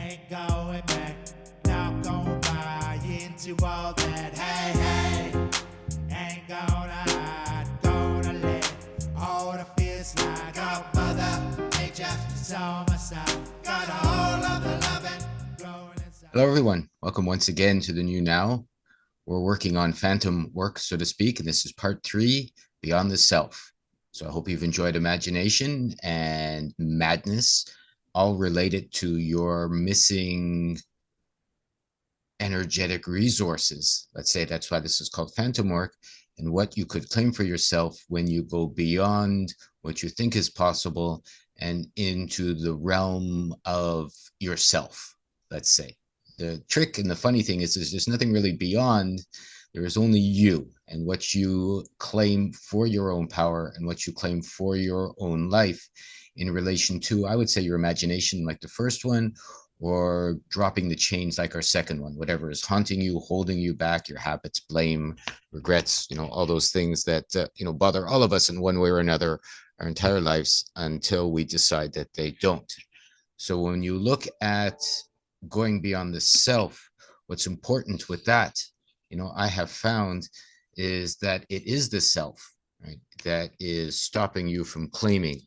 ain't going back. Not gonna buy into all that. Hey, ain't gonna hide. Gonna let all the fears slide. Got mother nature, it's on my side. Got a whole of the loving growing inside. Hello, everyone. Welcome once again to the new now. We're working on phantom work, so to speak, and this is part 3, Beyond the Self. So I hope you've enjoyed imagination and madness, all related to your missing energetic resources. Let's say that's why this is called phantom work, and what you could claim for yourself when you go beyond what you think is possible and into the realm of yourself, let's say. The trick and the funny thing is there's nothing really beyond. There is only you and what you claim for your own power and what you claim for your own life in relation to, I would say, your imagination, like the first one, or dropping the chains like our second one, whatever is haunting you, holding you back, your habits, blame, regrets, all those things that, bother all of us in one way or another our entire lives until we decide that they don't. So when you look at going beyond the self, what's important with that, I have found is that it is the self, right, that is stopping you from claiming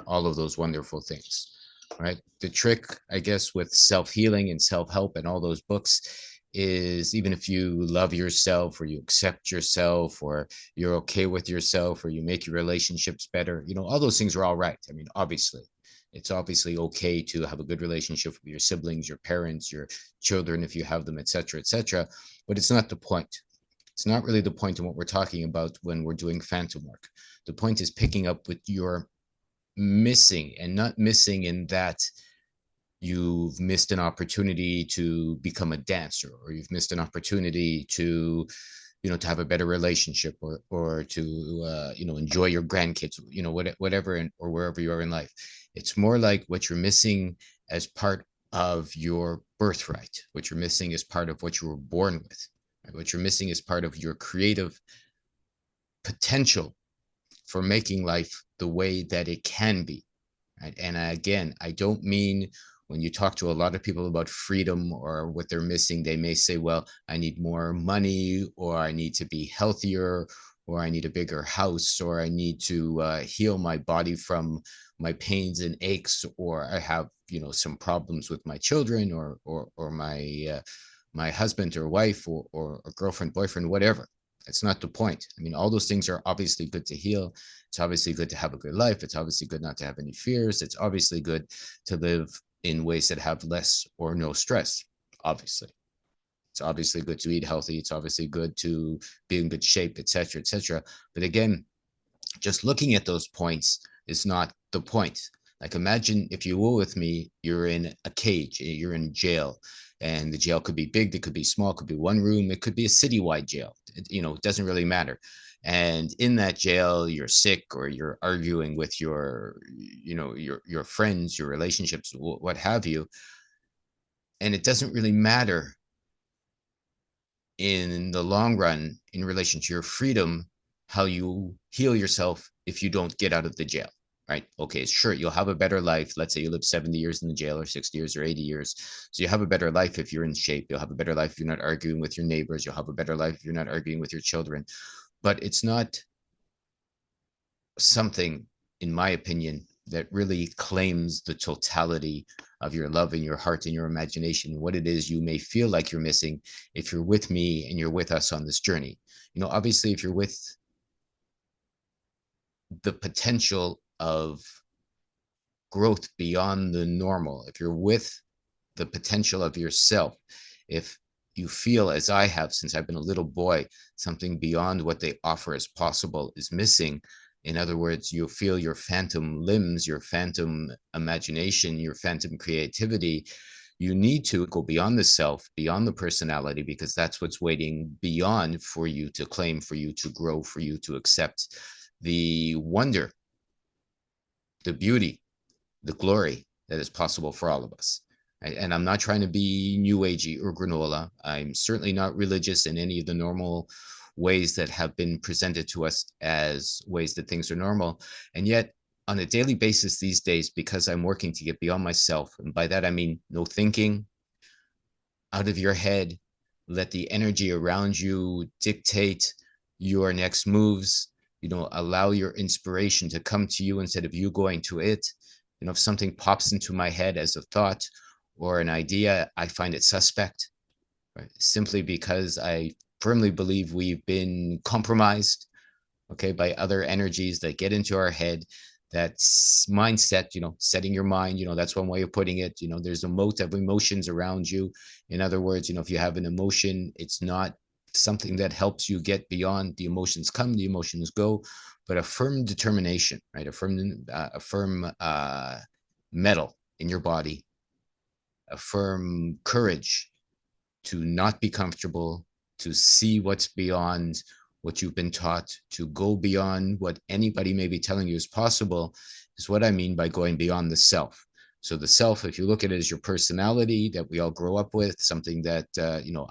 all of those wonderful things, right? The trick, I guess, with self-healing and self-help and all those books is even if you love yourself or you accept yourself or you're okay with yourself or you make your relationships better, all those things are all right. I mean, obviously, it's obviously okay to have a good relationship with your siblings, your parents, your children, if you have them, etc., etc. But it's not the point. It's not really the point in what we're talking about when we're doing phantom work. The point is picking up with your missing, and not missing in that you've missed an opportunity to become a dancer, or you've missed an opportunity to to have a better relationship, or to enjoy your grandkids, whatever, or wherever you are in life. It's more like what you're missing as part of your birthright, what you're missing as part of what you were born with, right? What you're missing is part of your creative potential for making life the way that it can be. Right? And again, I don't mean when you talk to a lot of people about freedom or what they're missing, they may say, well, I need more money, or I need to be healthier, or I need a bigger house, or I need to heal my body from my pains and aches, or I have, some problems with my children, or my husband or wife, or girlfriend, boyfriend, whatever. That's not the point. I mean, all those things are obviously good to heal. It's obviously good to have a good life. It's obviously good not to have any fears. It's obviously good to live in ways that have less or no stress. Obviously, it's obviously good to eat healthy. It's obviously good to be in good shape, etc., etc. But again, just looking at those points is not the point. Like, imagine, if you will, with me, you're in a cage, you're in jail, and the jail could be big, it could be small, it could be one room, it could be a citywide jail. It doesn't really matter. And in that jail, you're sick, or you're arguing with your friends, your relationships, what have you. And it doesn't really matter in the long run in relation to your freedom how you heal yourself if you don't get out of the jail, right? Okay, sure, you'll have a better life. Let's say you live 70 years in the jail, or 60 years, or 80 years. So you have a better life if you're in shape. You'll have a better life if you're not arguing with your neighbors. You'll have a better life if you're not arguing with your children. But it's not something, in my opinion, that really claims the totality of your love and your heart and your imagination, what it is you may feel like you're missing if you're with me and you're with us on this journey. Obviously, if you're with the potential of growth beyond the normal, if you're with the potential of yourself, if you feel, as I have since I've been a little boy, something beyond what they offer as possible is missing. In other words, you feel your phantom limbs, your phantom imagination, your phantom creativity. You need to go beyond the self, beyond the personality, because that's what's waiting beyond for you to claim, for you to grow, for you to accept the wonder, the beauty, the glory that is possible for all of us. And I'm not trying to be new agey or granola. I'm certainly not religious in any of the normal ways that have been presented to us as ways that things are normal. And yet, on a daily basis these days, because I'm working to get beyond myself, and by that I mean no thinking, out of your head, let the energy around you dictate your next moves, allow your inspiration to come to you instead of you going to it. If something pops into my head as a thought or an idea, I find it suspect, right? Simply because I firmly believe we've been compromised, okay, by other energies that get into our head. That's mindset, setting your mind, that's one way of putting it. There's a moat of emotions around you. In other words, if you have an emotion, it's not something that helps you get beyond. The emotions come, the emotions go, but a firm determination, right? A firm metal in your body, a firm courage to not be comfortable, to see what's beyond what you've been taught, to go beyond what anybody may be telling you is possible, is what I mean by going beyond the self. So the self, if you look at it as your personality that we all grow up with, something that,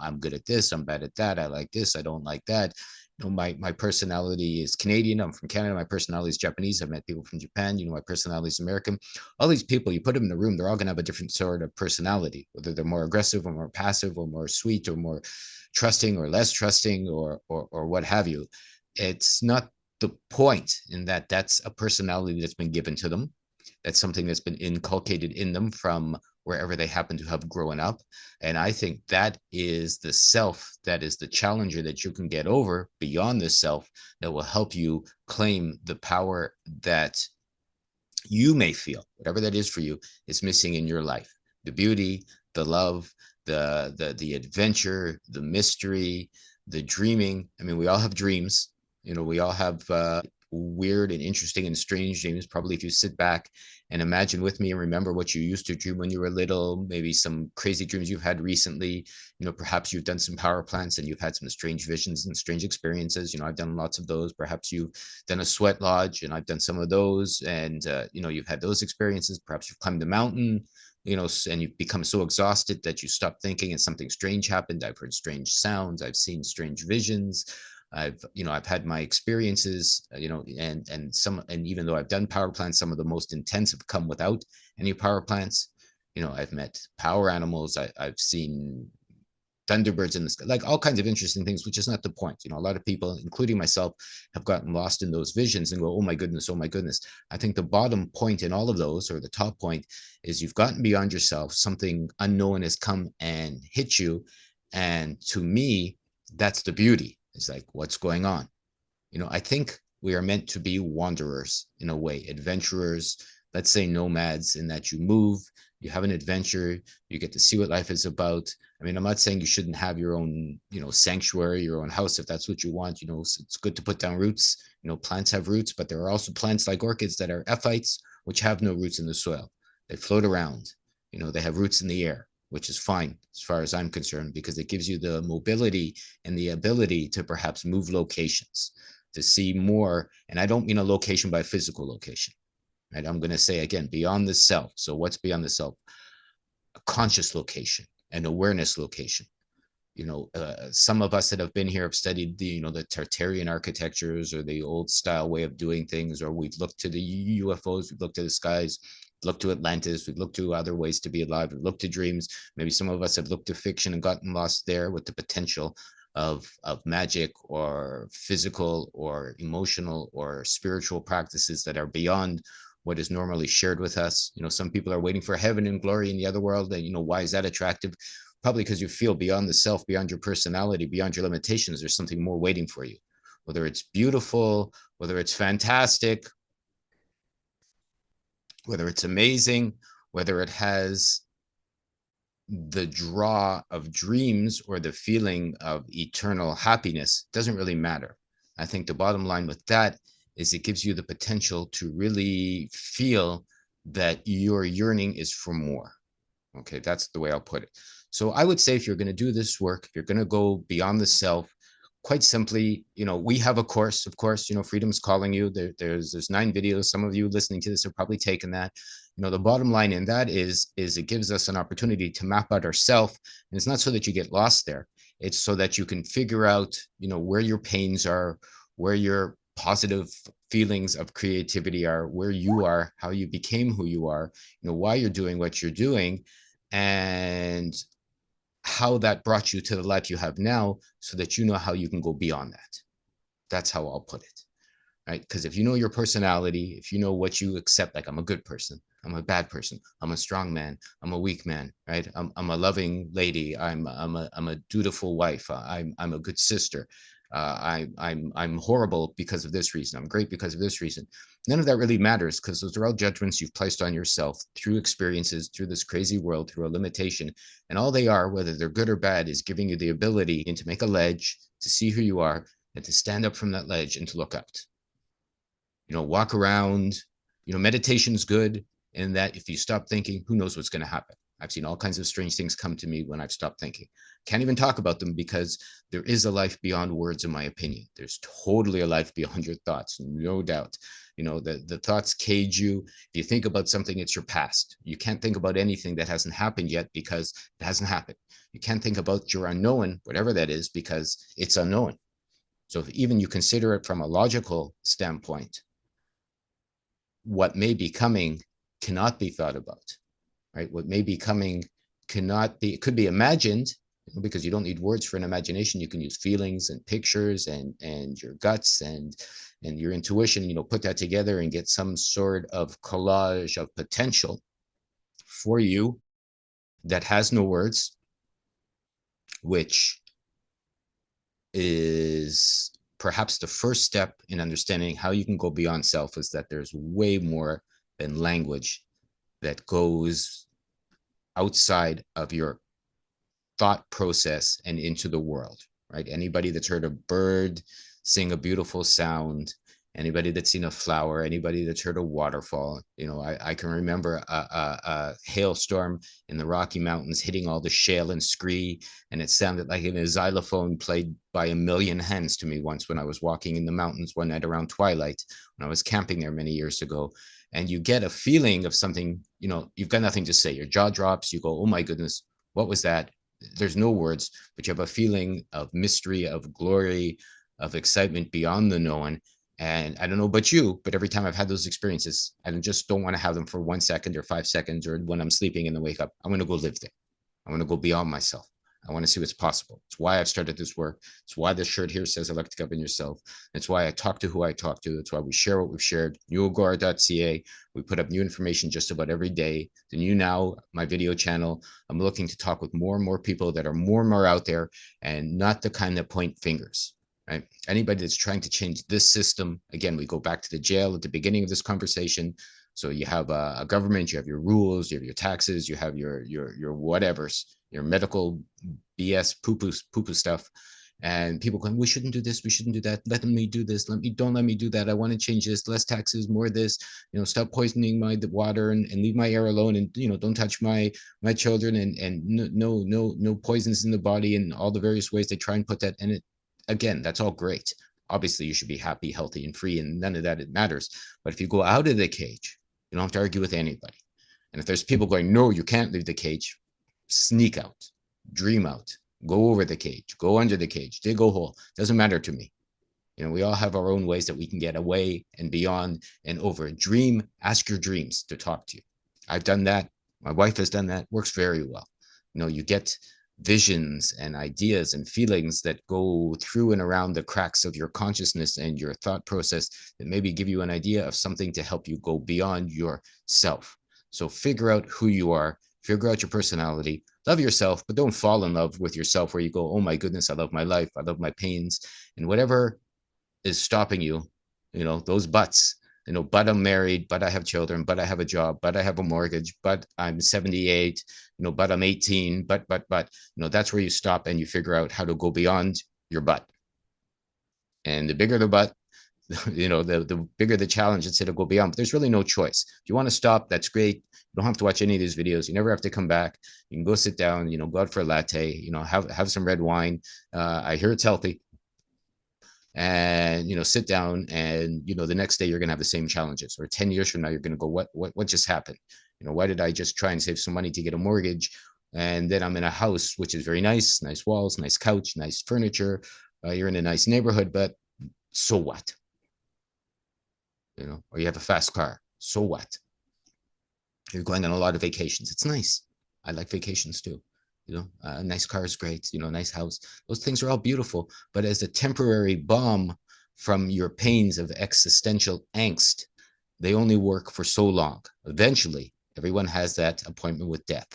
I'm good at this, I'm bad at that, I like this, I don't like that. My personality is Canadian. I'm from Canada. My personality is Japanese. I've met people from Japan. My personality is American. All these people, you put them in the room, they're all going to have a different sort of personality, whether they're more aggressive or more passive or more sweet or more trusting or less trusting or what have you. It's not the point, in that that's a personality that's been given to them. That's something that's been inculcated in them from wherever they happen to have grown up. And I think that is the self, that is the challenger that you can get over beyond the self, that will help you claim the power that you may feel, whatever that is for you, is missing in your life. The beauty, the love, the adventure, the mystery, the dreaming. I mean, we all have dreams. We all have weird and interesting and strange dreams. Probably if you sit back and imagine with me and remember what you used to dream when you were little, maybe some crazy dreams you've had recently. Perhaps you've done some power plants and you've had some strange visions and strange experiences. I've done lots of those. Perhaps you've done a sweat lodge, and I've done some of those. And you've had those experiences. Perhaps you've climbed a mountain, and you've become so exhausted that you stop thinking and something strange happened. I've heard strange sounds. I've seen strange visions. I've had my experiences, and even though I've done power plants, some of the most intense have come without any power plants. I've met power animals. I've seen thunderbirds in the sky, like all kinds of interesting things, which is not the point. A lot of people, including myself, have gotten lost in those visions and go, oh my goodness, oh my goodness. I think the bottom point in all of those, or the top point, is you've gotten beyond yourself. Something unknown has come and hit you. And to me, that's the beauty. It's like, what's going on? I think we are meant to be wanderers in a way, adventurers, let's say nomads, in that you move, you have an adventure, you get to see what life is about. I mean, I'm not saying you shouldn't have your own, sanctuary, your own house, if that's what you want. It's good to put down roots. Plants have roots, but there are also plants like orchids that are epiphytes, which have no roots in the soil. They float around. They have roots in the air, which is fine as far as I'm concerned, because it gives you the mobility and the ability to perhaps move locations, to see more. And I don't mean a location by physical location, right? I'm going to say again, beyond the self. So what's beyond the self? A conscious location, an awareness location. Some of us that have been here have studied the Tartarian architectures, or the old style way of doing things, or we've looked to the UFOs, we've looked to the skies, looked to Atlantis, we've looked to other ways to be alive, we've looked to dreams. Maybe some of us have looked to fiction and gotten lost there with the potential of magic or physical or emotional or spiritual practices that are beyond what is normally shared with us. Some people are waiting for heaven and glory in the other world. And, why is that attractive? Probably because you feel beyond the self, beyond your personality, beyond your limitations, there's something more waiting for you. Whether it's beautiful, whether it's fantastic, whether it's amazing, whether it has the draw of dreams or the feeling of eternal happiness, doesn't really matter. I think the bottom line with that is it gives you the potential to really feel that your yearning is for more. Okay, that's the way I'll put it. So I would say, if you're going to do this work, if you're going to go beyond the self, quite simply, we have a course, of course. Freedom's calling you. There's 9 videos. Some of you listening to this have probably taken that. The bottom line in that is it gives us an opportunity to map out ourself. And it's not so that you get lost there. It's so that you can figure out, where your pains are, where your positive feelings of creativity are, where you are, how you became who you are, why you're doing what you're doing, and how that brought you to the life you have now, so that you know how you can go beyond that. That's how I'll put it, right? Because if you know your personality, if you know what you accept, like, I'm a good person, I'm a bad person, I'm a strong man, I'm a weak man, right? I'm a loving lady, I'm a dutiful wife, I'm a good sister, I'm horrible because of this reason, I'm great because of this reason. None of that really matters, because those are all judgments you've placed on yourself through experiences, through this crazy world, through a limitation. And all they are, whether they're good or bad, is giving you the ability to make a ledge, to see who you are, and to stand up from that ledge and to look out. Walk around. Meditation's good in that if you stop thinking, who knows what's going to happen. I've seen all kinds of strange things come to me when I've stopped thinking. Can't even talk about them, because there is a life beyond words, in my opinion. There's totally a life beyond your thoughts, no doubt. The thoughts cage you. If you think about something, it's your past. You can't think about anything that hasn't happened yet, because it hasn't happened. You can't think about your unknown, whatever that is, because it's unknown. So if even you consider it from a logical standpoint, what may be coming cannot be thought about, right? What may be coming cannot be, it could be imagined, because you don't need words for an imagination. You can use feelings and pictures and your guts and your intuition, put that together and get some sort of collage of potential for you that has no words, which is perhaps the first step in understanding how you can go beyond self, is that there's way more than language that goes outside of your thought process and into the world, right? Anybody that's heard a bird sing a beautiful sound, anybody that's seen a flower, anybody that's heard a waterfall, I can remember a hailstorm in the Rocky Mountains hitting all the shale and scree, and it sounded like a xylophone played by a million hands to me once, when I was walking in the mountains one night around twilight, when I was camping there many years ago. And you get a feeling of something, you've got nothing to say, your jaw drops, you go, oh my goodness, what was that? There's no words, but you have a feeling of mystery, of glory, of excitement beyond the known. And I don't know about you, but every time I've had those experiences, I just don't want to have them for 1 second or 5 seconds, or when I'm sleeping and then wake up. I want to go live there. I want to go beyond myself. I want to see what's possible. It's why I've started this work. It's why this shirt here says Electric Up in Yourself. It's why I talk to who I talk to. It's why we share what we've shared. newagora.ca. We put up new information just about every day. The New Now, my video channel. I'm looking to talk with more and more people that are more and more out there, and not the kind that point fingers. Right? Anybody that's trying to change this system, again, we go back to the jail at the beginning of this conversation. So you have a government, you have your rules, you have your taxes, you have your whatevers, your medical BS poo poo stuff, and people going, we shouldn't do this, we shouldn't do that. Let me do this. Don't let me do that. I want to change this. Less taxes, more this. Stop poisoning my water, and leave my air alone, and don't touch my children, and no poisons in the body, and all the various ways they try and put that. And it, again, that's all great. Obviously, you should be happy, healthy, and free, and none of that, it matters. But if you go out of the cage, you don't have to argue with anybody. And if there's people going, no, you can't leave the cage, sneak out, dream out, go over the cage, go under the cage, dig a hole. Doesn't matter to me. We all have our own ways that we can get away and beyond and over. Dream, ask your dreams to talk to you. I've done that. My wife has done that. Works very well. You get visions and ideas and feelings that go through and around the cracks of your consciousness and your thought process, that maybe give you an idea of something to help you go beyond yourself. So figure out who you are, figure out your personality, love yourself, but don't fall in love with yourself where you go, oh my goodness, I love my life, I love my pains, and whatever is stopping you, those buts, but I'm married, but I have children, but I have a job, but I have a mortgage, but I'm 78, but I'm 18, but, that's where you stop and you figure out how to go beyond your butt. And the bigger the butt, the bigger the challenge, instead of go beyond. But there's really no choice. If you want to stop, that's great. You don't have to watch any of these videos. You never have to come back. You can go sit down, go out for a latte, have some red wine. I hear it's healthy. And sit down, and the next day you're going to have the same challenges, or 10 years from now you're going to go, what just happened? Why did I just try and save some money to get a mortgage, and then I'm in a house which is very nice walls, nice couch, nice furniture, you're in a nice neighborhood, but so what? or you have a fast car. So what? You're going on a lot of vacations. It's nice. I like vacations too. A nice car is great. Nice house. Those things are all beautiful. But as a temporary balm from your pains of existential angst, they only work for so long. Eventually, everyone has that appointment with death.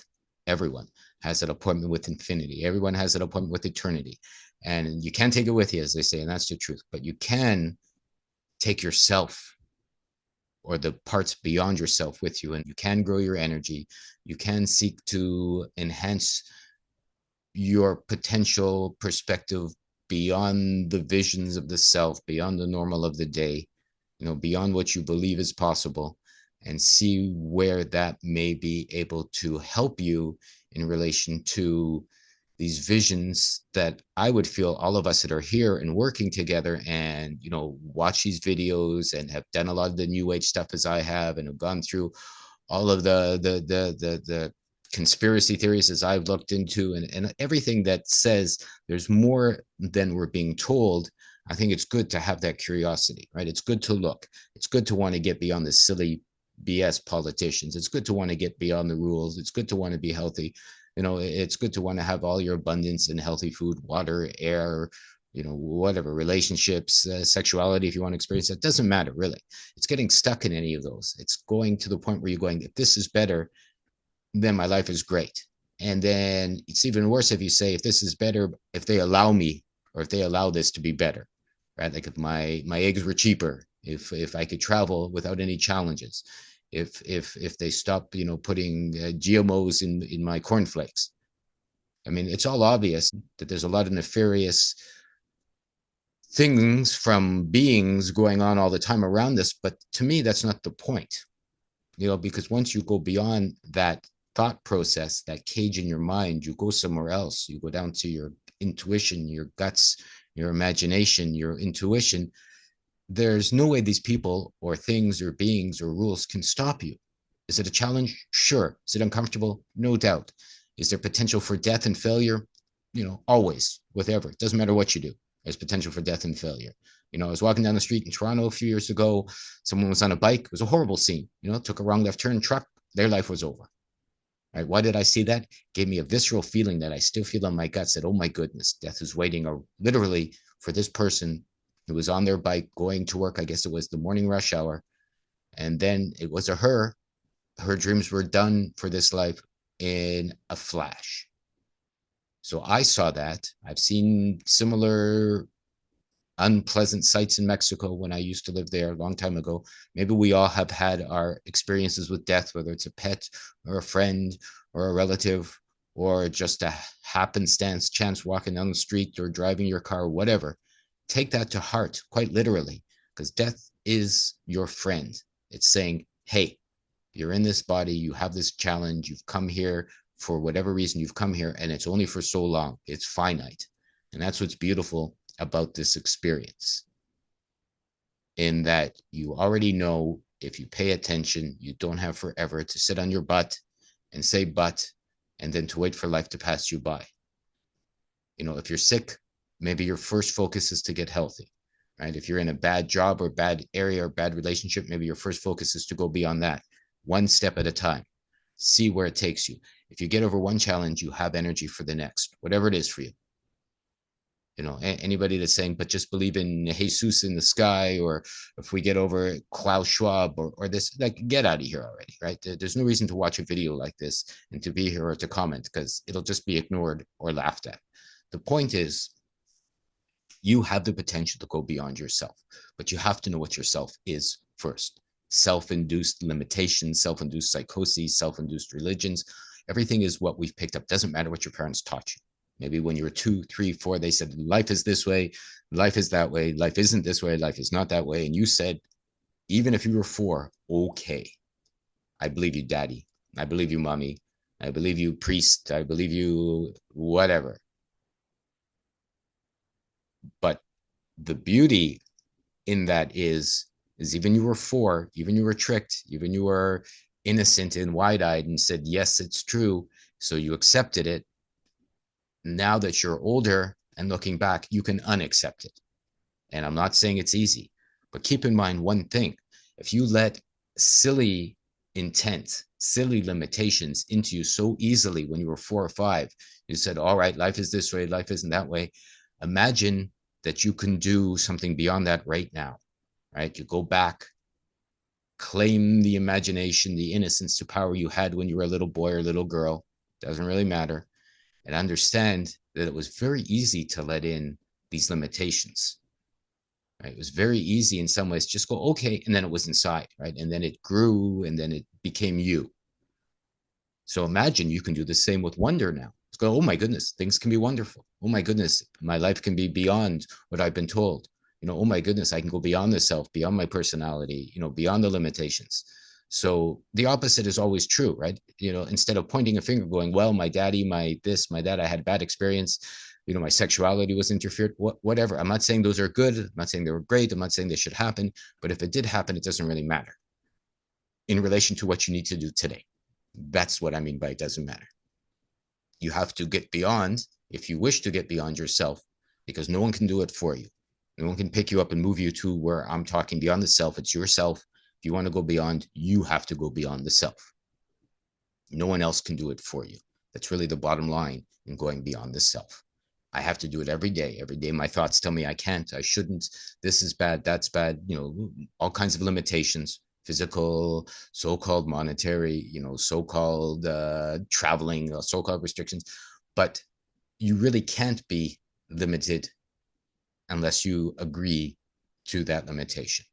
Everyone has that appointment with infinity. Everyone has that appointment with eternity. And you can't take it with you, as they say, and that's the truth. But you can take yourself or the parts beyond yourself with you, and you can grow your energy. You can seek to enhance your potential perspective beyond the visions of the self, beyond the normal of the day, beyond what you believe is possible, and see where that may be able to help you in relation to these visions that I would feel all of us that are here and working together and, watch these videos and have done a lot of the new age stuff as I have and have gone through all of the conspiracy theories as I've looked into and everything that says there's more than we're being told. I think it's good to have that curiosity, right? It's good to look. It's good to want to get beyond the silly BS politicians. It's good to want to get beyond the rules. It's good to want to be healthy. It's good to want to have all your abundance and healthy food, water, air, whatever, relationships, sexuality, if you want to experience that, doesn't matter really. It's getting stuck in any of those. It's going to the point where you're going, if this is better, then my life is great. And then it's even worse if you say, if this is better, if they allow me, or if they allow this to be better, right? Like if my eggs were cheaper, if I could travel without any challenges, if they stop, putting GMOs in my cornflakes. I mean, it's all obvious that there's a lot of nefarious things from beings going on all the time around this, but to me, that's not the point. Because once you go beyond that thought process, that cage in your mind, you go somewhere else. You go down to your intuition, your guts, your imagination, your intuition. There's no way these people or things or beings or rules can stop you. Is it a challenge? Sure. Is it uncomfortable? No doubt. Is there potential for death and failure? Always, whatever. It doesn't matter what you do. There's potential for death and failure. I was walking down the street in Toronto a few years ago. Someone was on a bike. It was a horrible scene. Took a wrong left turn, truck, their life was over. Right? Why did I see that? It gave me a visceral feeling that I still feel in my guts that, oh my goodness, death is waiting literally for this person who was on their bike going to work. I guess it was the morning rush hour. And then it was her dreams were done for this life in a flash. So I saw that. I've seen similar unpleasant sights in Mexico when I used to live there a long time ago. Maybe we all have had our experiences with death, whether it's a pet or a friend or a relative or just a happenstance chance walking down the street or driving your car, whatever. Take that to heart, quite literally, because death is your friend. It's saying, hey, you're in this body, you have this challenge, you've come here for whatever reason you've come here, and it's only for so long. It's finite. And that's what's beautiful about this experience, in that you already know, if you pay attention, you don't have forever to sit on your butt and say but, and then to wait for life to pass you by. If you're sick, maybe your first focus is to get healthy, right? If you're in a bad job or bad area or bad relationship, maybe your first focus is to go beyond that, one step at a time. See where it takes you. If you get over one challenge, you have energy for the next, whatever it is for you. Anybody that's saying, but just believe in Jesus in the sky, or if we get over Klaus Schwab or this, like, get out of here already, right? There's no reason to watch a video like this and to be here or to comment, because it'll just be ignored or laughed at. The point is, you have the potential to go beyond yourself, but you have to know what yourself is first. Self-induced limitations, self-induced psychoses, self-induced religions. Everything is what we've picked up. Doesn't matter what your parents taught you. Maybe when you were 2, 3, 4, they said life is this way, life is that way, life isn't this way, life is not that way. And you said, even if you were 4, okay, I believe you, daddy. I believe you, mommy. I believe you, priest. I believe you, whatever. But the beauty in that is even you were 4, even you were tricked, even you were innocent and wide-eyed and said, yes, it's true. So you accepted it. Now that you're older and looking back, you can unaccept it. And I'm not saying it's easy, but keep in mind one thing. If you let silly intent, silly limitations into you so easily when you were 4 or 5, you said, all right, life is this way, life isn't that way. Imagine that you can do something beyond that right now, right? You go back, claim the imagination, the innocence to power you had when you were a little boy or little girl, doesn't really matter, and understand that it was very easy to let in these limitations. Right? It was very easy in some ways, just go, okay, and then it was inside, right? And then it grew and then it became you. So imagine you can do the same with wonder now. Let's go, oh my goodness, things can be wonderful. Oh my goodness, my life can be beyond what I've been told. Oh my goodness, I can go beyond the self, beyond my personality, beyond the limitations. So the opposite is always true, right? Instead of pointing a finger going, well, my daddy, my this, my that, I had bad experience, my sexuality was interfered, whatever. I'm not saying those are good. I'm not saying they were great. I'm not saying they should happen. But if it did happen, it doesn't really matter in relation to what you need to do today. That's what I mean by it doesn't matter. You have to get beyond, if you wish to get beyond yourself, because no one can do it for you. No one can pick you up and move you to where I'm talking beyond the self. It's yourself. If you want to go beyond, you have to go beyond the self. No one else can do it for you. That's really the bottom line in going beyond the self. I have to do it every day. Every day, my thoughts tell me I can't, I shouldn't, this is bad, that's bad, all kinds of limitations, physical, so-called monetary, so-called traveling, so-called restrictions. But you really can't be limited unless you agree to that limitation.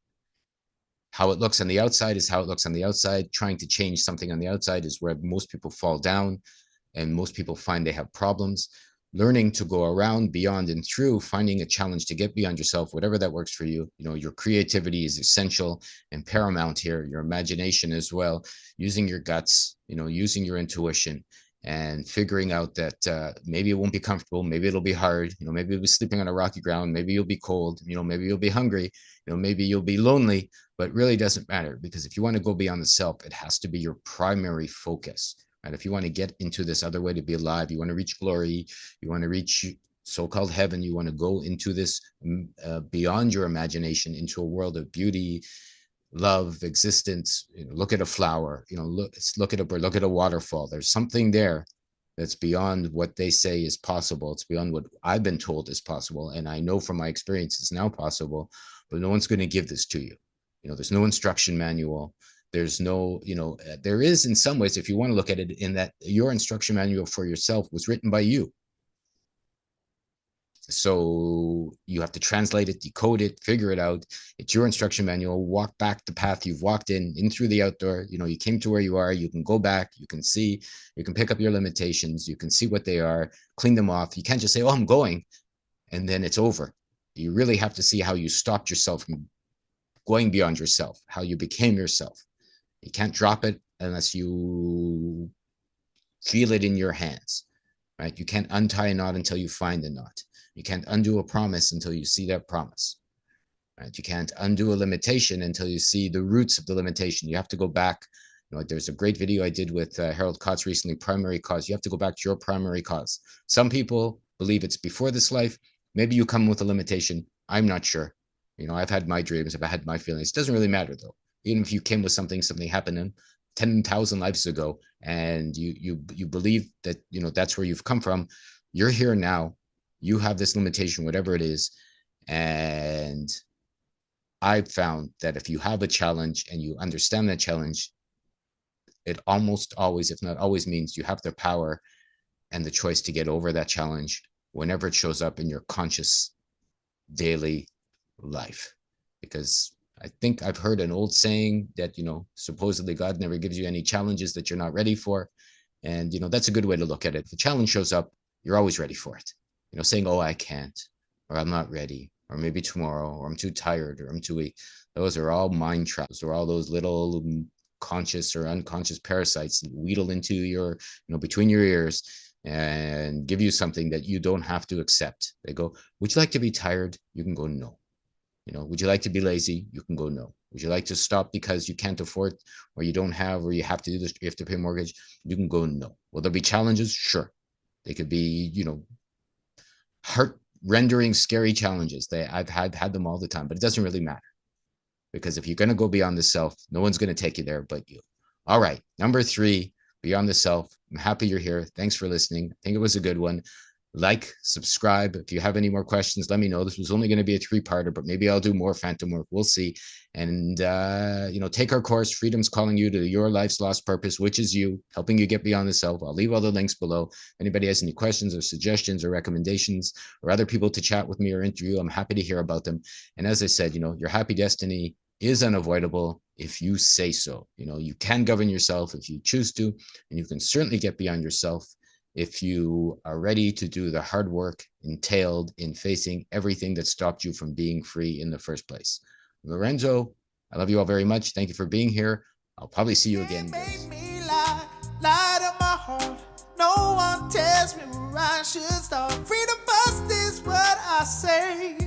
How it looks on the outside is how it looks on the outside. Trying to change something on the outside is where most people fall down and most people find they have problems. Learning to go around, beyond, and through, finding a challenge to get beyond yourself, whatever that works for you. Your creativity is essential and paramount here, your imagination as well, using your guts, using your intuition, and figuring out that maybe it won't be comfortable, maybe it'll be hard, maybe you'll be sleeping on a rocky ground, maybe you'll be cold, maybe you'll be hungry, maybe you'll be lonely, but really doesn't matter, because if you want to go beyond the self, it has to be your primary focus. Right? If you want to get into this other way to be alive, you want to reach glory, you want to reach so-called heaven, you want to go into this beyond your imagination, into a world of beauty, love, existence. Look at a flower, look at a bird, look at a waterfall. There's something there that's beyond what they say is possible. It's beyond what I've been told is possible, and I know from my experience it's now possible, but no one's going to give this to you. There's no instruction manual. There's no, there is in some ways, if you want to look at it, in that your instruction manual for yourself was written by you. So you have to translate it, decode it, figure it out. It's your instruction manual. Walk back the path you've walked in through the outdoor. You came to where you are. You can go back. You can see. You can pick up your limitations. You can see what they are, clean them off. You can't just say, "Oh, I'm going," and then it's over. You really have to see how you stopped yourself from going beyond yourself, how you became yourself. You can't drop it unless you feel it in your hands, right? You can't untie a knot until you find the knot. You can't undo a promise until you see that promise, right? You can't undo a limitation until you see the roots of the limitation. You have to go back. There's a great video I did with Harold Kotz recently, primary cause. You have to go back to your primary cause. Some people believe it's before this life. Maybe you come with a limitation. I'm not sure. I've had my dreams. I've had my feelings. It doesn't really matter though. Even if you came with something happened in 10,000 lives ago, and you believe that that's where you've come from, you're here now. You have this limitation, whatever it is, and I've found that if you have a challenge and you understand that challenge, it almost always, if not always, means you have the power and the choice to get over that challenge whenever it shows up in your conscious daily life. Because I think I've heard an old saying that, supposedly God never gives you any challenges that you're not ready for. And, that's a good way to look at it. If the challenge shows up, you're always ready for it. Saying, oh, I can't, or I'm not ready, or maybe tomorrow, or I'm too tired, or I'm too weak. Those are all mind traps, or all those little conscious or unconscious parasites that wheedle into your, between your ears and give you something that you don't have to accept. They go, would you like to be tired? You can go, no. Would you like to be lazy? You can go, no. Would you like to stop because you can't afford, or you don't have, or you have to do this, you have to pay mortgage? You can go, no. Will there be challenges? Sure. They could be, heart rendering, scary challenges. I've had them all the time, but it doesn't really matter. because if you're going to go beyond the self, no one's going to take you there but you. All right. Number 3, beyond the self. I'm happy you're here. Thanks for listening. I think it was a good one. Like, subscribe. If you have any more questions, let me know. This was only going to be a 3-parter, but maybe I'll do more phantom work. We'll see. And, take our course, Freedom's Calling You to Your Life's Lost Purpose, which is you, helping you get beyond the self. I'll leave all the links below. If anybody has any questions or suggestions or recommendations or other people to chat with me or interview, I'm happy to hear about them. And as I said, your happy destiny is unavoidable if you say so. You can govern yourself if you choose to, and you can certainly get beyond yourself if you are ready to do the hard work entailed in facing everything that stopped you from being free in the first place. Lorenzo, I love you all very much. Thank you for being here. I'll probably see you again. Make me lie to my heart. No one tells me where I should start. Freedom first is what I say.